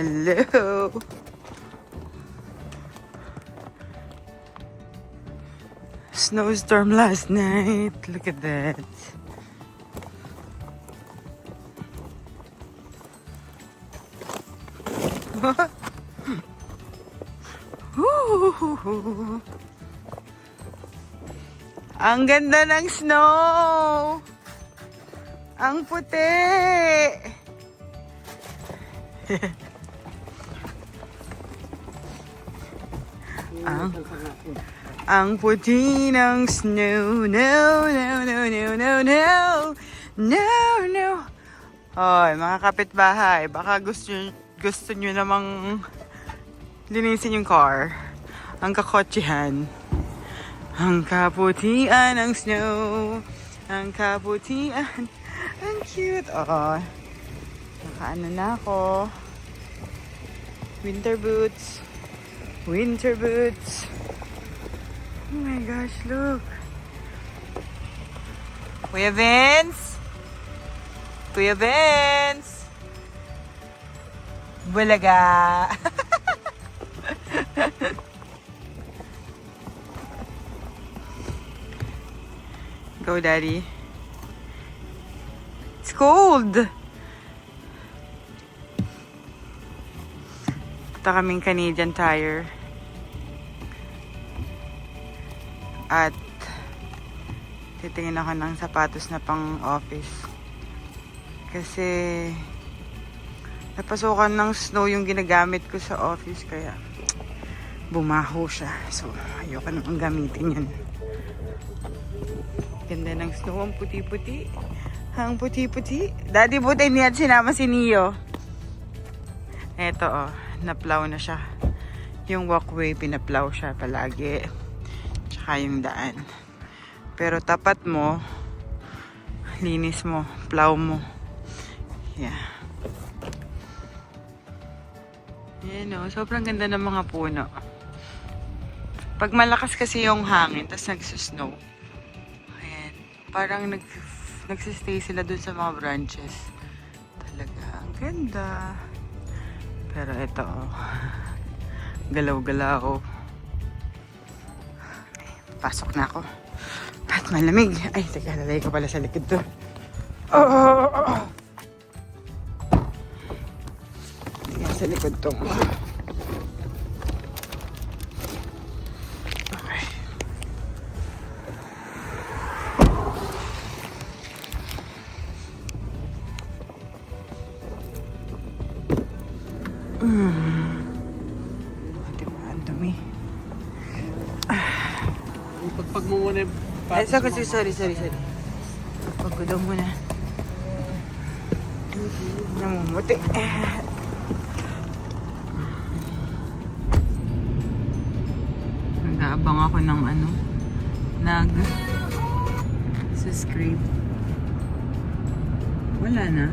Hello. Snowstorm last night. Look at that. Ang ganda ng snow. Ang puti. Ang puti ng snow. No, no, no, no, no, no. No, no. Hoy, mga kapitbahay, baka gusto nyo namang linisin yung car. Ang kakotsehan. Ang kaputian ng snow. Ang kaputian. Ang cute. Oh. Nakaano na ako. Winter boots. Winter boots. Oh my gosh, look. Kuya Vince? Kuya Vince? Bulaga. Go, Daddy. It's cold. Ito kaming Canadian Tire. At titingin ako ng sapatos na pang office. Kasi napasukan ng snow yung ginagamit ko sa office kaya bumaho siya. So ayoko namang gamitin yan. Ganda ng snow, ang puti-puti. Ang puti-puti. Daddy, buti hindi at sinama si Neo. Eto oh, naplow na siya. Yung walkway, pinaplow siya palagi. Tsaka yung daan. Pero tapat mo, linis mo, plow mo. Yeah. Yan oh, sobrang ganda ng mga puno. Pag malakas kasi yung hangin, tas nagsusnow. Parang nagsistay sila dun sa mga branches. Talaga, ang ganda. Pero ito, oh, galaw-galaw. Pasok na ako. At malamig. Ay, teka, lalagay ko pala sa likod to. Oh! Tingnan sa likod to. Diba, ang dumi. Pagpag mo muna yung Ay, sorry. Pagpag ko daw muna. Namumuti. Nag-aabang ako ng subscribe. Wala na.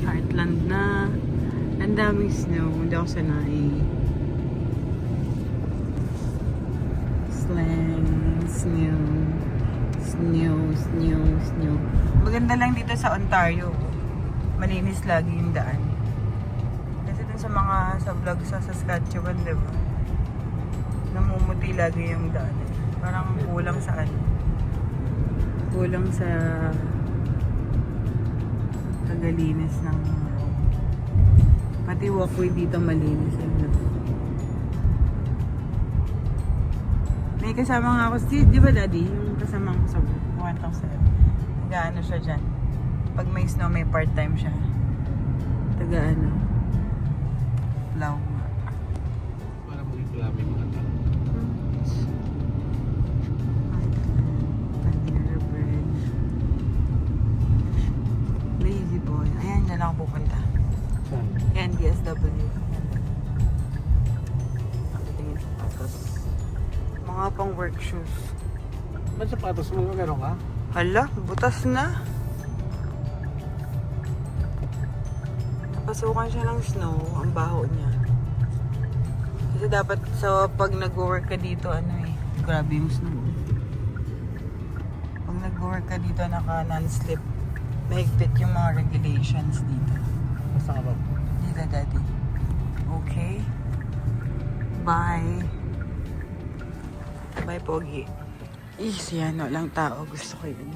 Heartland na. Ang daming snow. Hindi ako sanay. Snow. Maganda lang dito sa Ontario. Malinis lagi yung daan. Kasi dun sa vlog sa Saskatchewan, diba? Namumuti lagi yung daan. Parang kulang sa kulang sa kagalinis ng pati walkway dito malinis. May kasama nga ako, di ba Daddy? Yung kasama ko sa 1,000. Taga-ano siya dyan. Pag may snow, may part-time siya. Taga-ano? Plow. para maging klami mga tao. Panera Bridge. Lazy boy. Ayan, dyan ako pupunta. Saan? Yan, DSW. Tingin sa patos. Mga pang work shoes. Ba't sapatos mo meron ka? Hala, butas na. Napasukan siya ng snow, ang baho niya. Kasi dapat pag nag-work ka dito, grabe yung snow. Pag nag-work ka dito, naka non-slip. mahigpit yung mga regulations dito. Basta ka ba? Dito, Daddy. Okay. Bye. Bye, Pogi. Easy, ano lang tao. Gusto ko yun.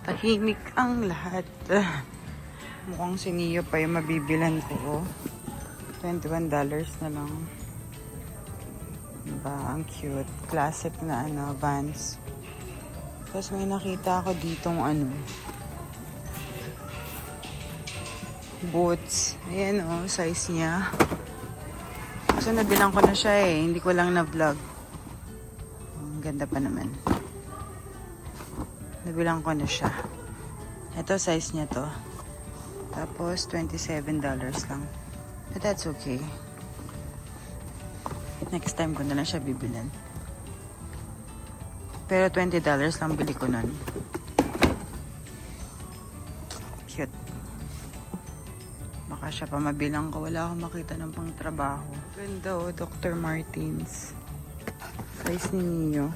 Tahimik ang lahat. Mukhang si Neo pa yung mabibilan ko. Oh. $21 na lang. Diba? Ang cute. Classic na ano, Vans. Tapos may nakita ako ditong ano. Boots. Ayan oh, size niya. Kasi nabilang ko na siya eh. Hindi ko lang na-vlog. Ang ganda pa naman. Nabilang ko na siya. Ito, size niya to. Tapos, $27 lang. But that's okay. Next time ko na lang siya bibilan. Pero $20 lang bili ko nun. Cute. Baka siya pa mabilang ko. Wala akong makita ng pang trabaho. Ganda oh, Dr. Martens. Size ni Neo.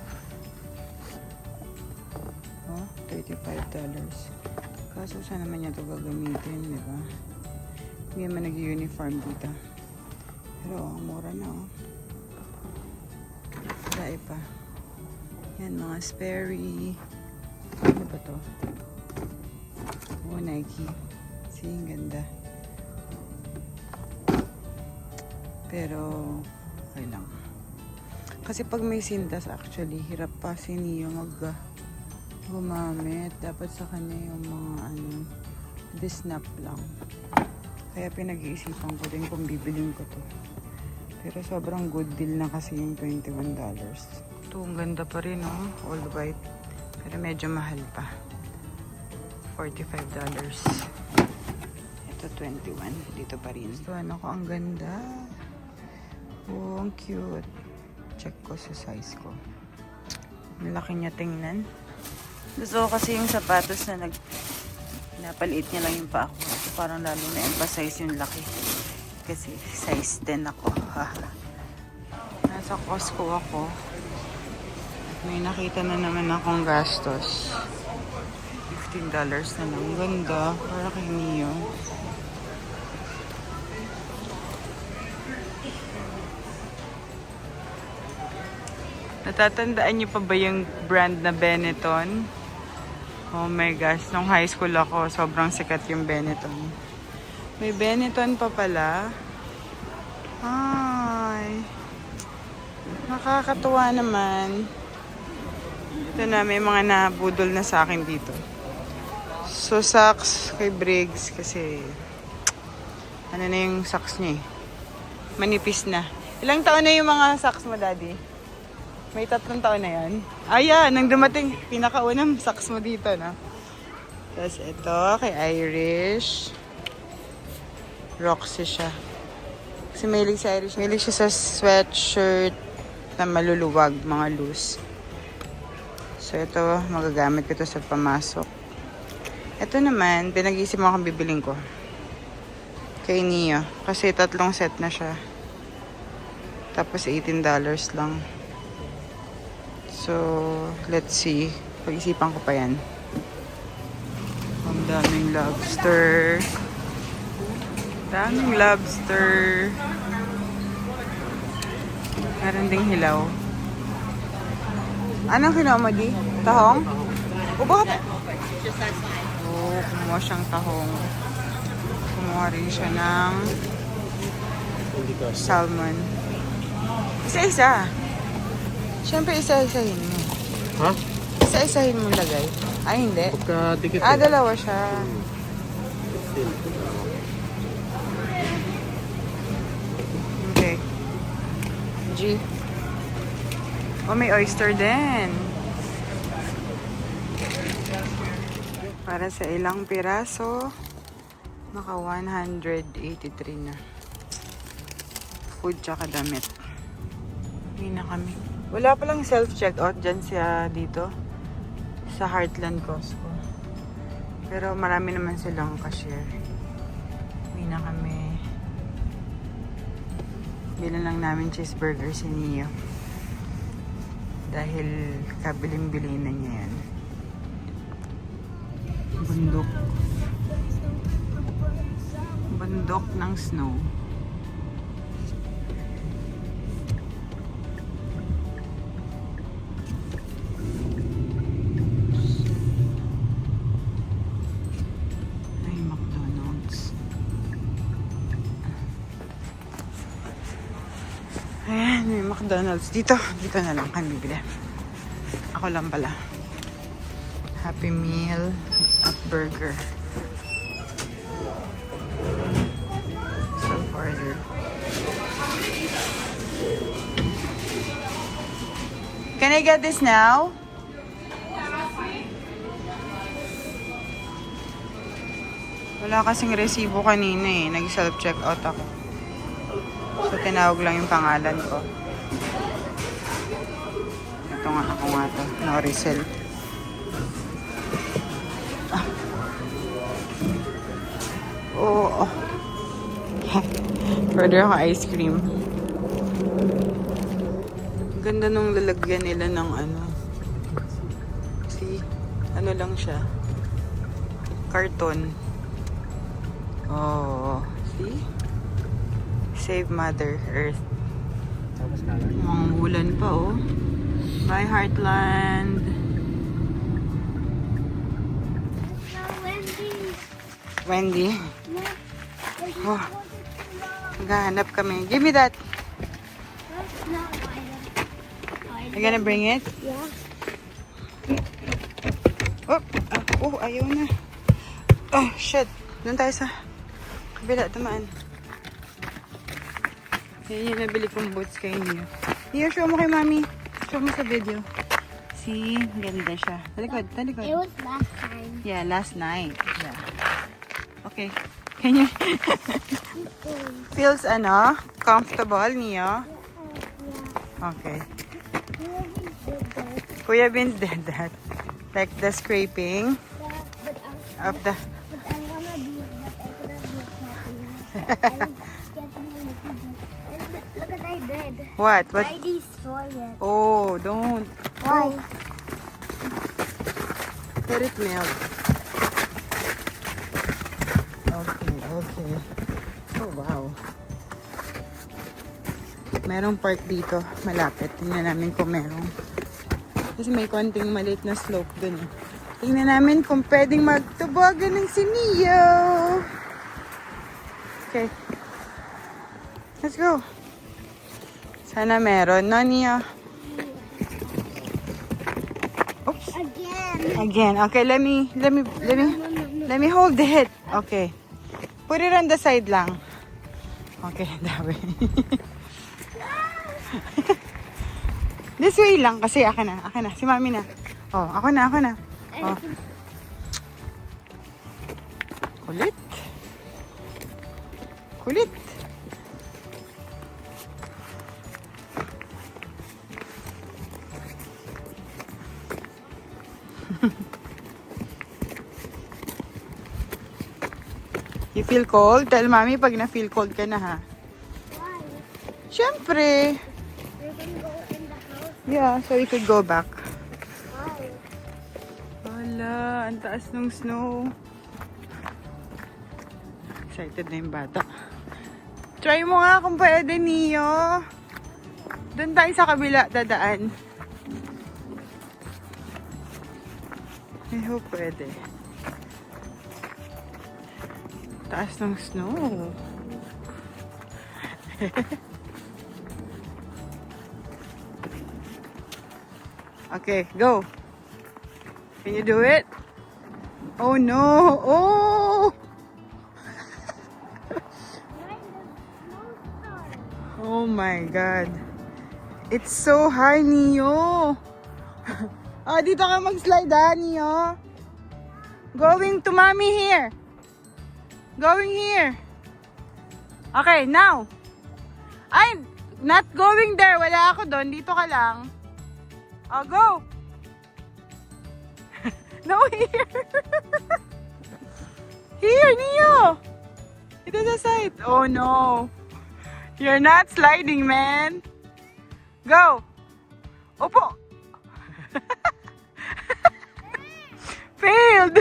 Oh, $35. Kaso saan naman niya ito gagamitin, di ba? Hindi naman nag-uniform dito. Pero ang mura na oh. Wala pa. Yan, mga Sperry. Ano ba to? Oh, Nike. See, ang ganda. Pero, okay lang. Kasi pag may sintas, actually, hirap pa si Neo gumamit. Dapat sa kanya yung mga snap lang. Kaya pinag-iisipan ko din kung bibilin ko to. Pero sobrang good deal na kasi yung $21. Ito, ang ganda pa rin, oh. All white. Pero medyo mahal pa. $45. Ito, 21. Dito pa rin. Gusto ano ko, ang ganda. Oh, ang cute. Check ko sa size ko. Ang laki niya tingnan. Gusto ko kasi yung sapatos na napaliit niya lang yung paa ko. So, parang lalo na-emphasize yung laki. Kasi size 10 ako. Nasa Costco ako. At may nakita na naman akong gastos. $15 na lang. Ganda. Para kay Neo. Natatandaan niyo pa ba yung brand na Benetton? Oh my gosh, nung high school ako, sobrang sikat yung Benetton. May Benetton pa pala. Ay. Nakakatuwa naman. Ito na, may mga nabudol na sa akin dito. So, socks kay Briggs kasi ano na yung socks niya eh. Manipis na. Ilang taon na yung mga socks mo, Daddy? May 3 taon na yan. Ayan, nang dumating, pinakaunang socks mo dito, no? Tapos ito, kay Irish. Roxy siya. Kasi mahilig si Irish. Mahilig siya sa sweatshirt na maluluwag, mga loose. So ito, magagamit ko ito sa pamasok. Ito naman, pinag-iisip mo kung bibiling ko. Kay Neo. Kasi 3 set na siya. Tapos $18 lang. So, let's see. Pag-isipan ko pa yan. Ang daming lobster. Daming lobster. Meron ding hilaw. Anong kinuha mo, Di? Tahong? O bakit? Oh, kumuha siyang tahong. Kumuha rin siya ng salmon. Isa-isa. Siyempre, isa-isahin mo. Ha? Isa-isahin mo lagay. Ay, hindi. Pagka-dikit Dalawa siya. Okay. G. Oh, may oyster din. Para sa ilang piraso, naka 183 na. Food tsaka damit. Hindi na kami. Wala palang self-checkout dyan siya dito sa Heartland Costco. Pero marami naman silang cashier. Hindi na kami. Bilan lang namin cheeseburger si Neo. Dahil kabiling-bili na niya yan. Bundok. Bundok ng snow. Ay, McDonald's. Ayan, may McDonald's. Dito na lang kami bibili. Ako lang pala. Happy Meal at burger. Order. Can I get this now? Wala kasing resibo kanina eh. Nag-self-checkout ako. So, tinawag lang yung pangalan ko. Ito nga, ako nga to. Noricel. Ah. Oh. Order ako ice cream. Ganda nung lalagyan nila ng ano. See? Ano lang siya. Carton. Oh. See? Save Mother Earth. Tapos na lang. Ang ulan pa oh. Bye Heartland. Wendy. Oh. Maghahanap kami. Give me that. You gonna bring it? Yeah. Oh, ayaw na. Oh, shit. Doon tayo sa kabila. Tumaan. Yan yung nabili kong boots kay Neo. Neo, show mo kay Mami. Show mo sa video. See? Ganda siya. Talikod. It was last time. Yeah, last night. Yeah. Okay. Can you... Feels, comfortable, Neo? Okay. Kuya Vince did that. Like the scraping of the... But I'm gonna be happy. Look what I did. What? I destroy it. Oh, don't. Why? Let it melt. Okay. Oh, wow. Merong park dito, malapit. Tingnan namin kung merong. Kasi may konting maliit na slope dun eh. Tingnan namin kung pwedeng magtubogan ng siniyo. Okay. Let's go. Sana meron, no, Nia? Oops. Again. Okay, let me hold it. Okay. Put it on the side lang. Okay, that way. This way lang kasi akin na. Si Mami na. Oh, ako na. Oh. Kulit. You feel cold? Tell Mami pag na-feel cold ka na ha. Why? Siyempre. We can go in the house. Yeah, so we could go back. Why? Wala, ang taas ng snow. Excited na yung bata. Try mo nga kung pwede, Neo. Doon tayo sa kabila dadaan. I hope pwede. Taas ng snow. Okay, go. Can you do it? Oh no! Oh! Oh my God. It's so high, Neo. Dito ka mag-slide, Neo. Going to Mommy here. Going here. Okay, now. I'm not going there. Wala ako doon. Dito ka lang. Oh, go. No, here. Here, Neo. Ito sa side. Oh, no. You're not sliding, man. Go. Opo. Failed.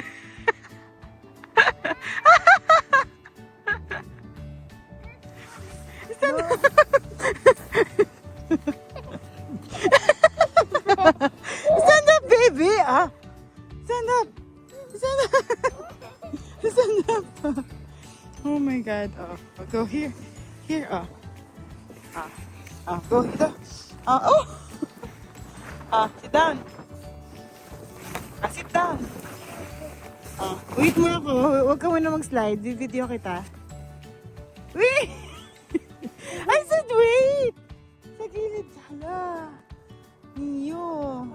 Stand up, baby! Ah! Stand up! Stand up! Stand up! Oh my God. Oh, go here. Here, oh. Go dito. Oh! Sit down. Sit down. Wait mo ako. Huwag ka muna mag-slide. Video kita. Wait! I said wait! Sa gilid. Hala. Niyo.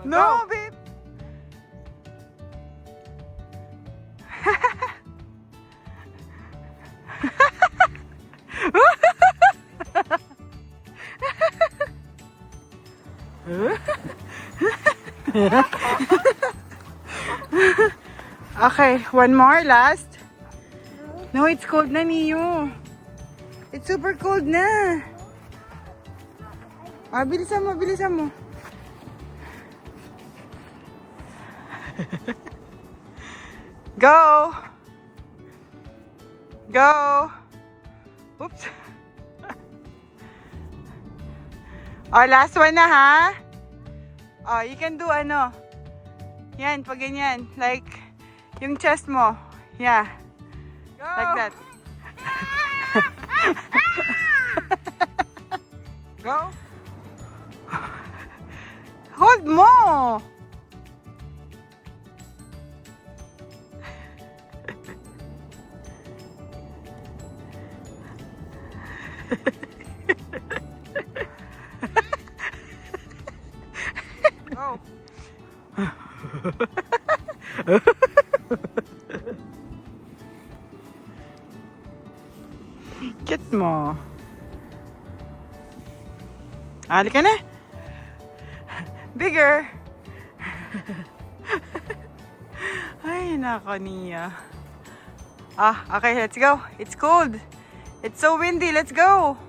No, babe. Okay, one more, last. No, it's cold na, Niyo. It's super cold na. Bilisan mo, bilisan mo. Go! Go! Oops. Oh, last one na, ha? Oh, you can do ano. Yan, pag ganyan. Like, yung chest mo. Yeah. Go! Like that. Go! Hold mo! Go! Kit mo. Halika na. Bigger. Ay, nako niya. Okay, let's go. It's cold. It's so windy. Let's go.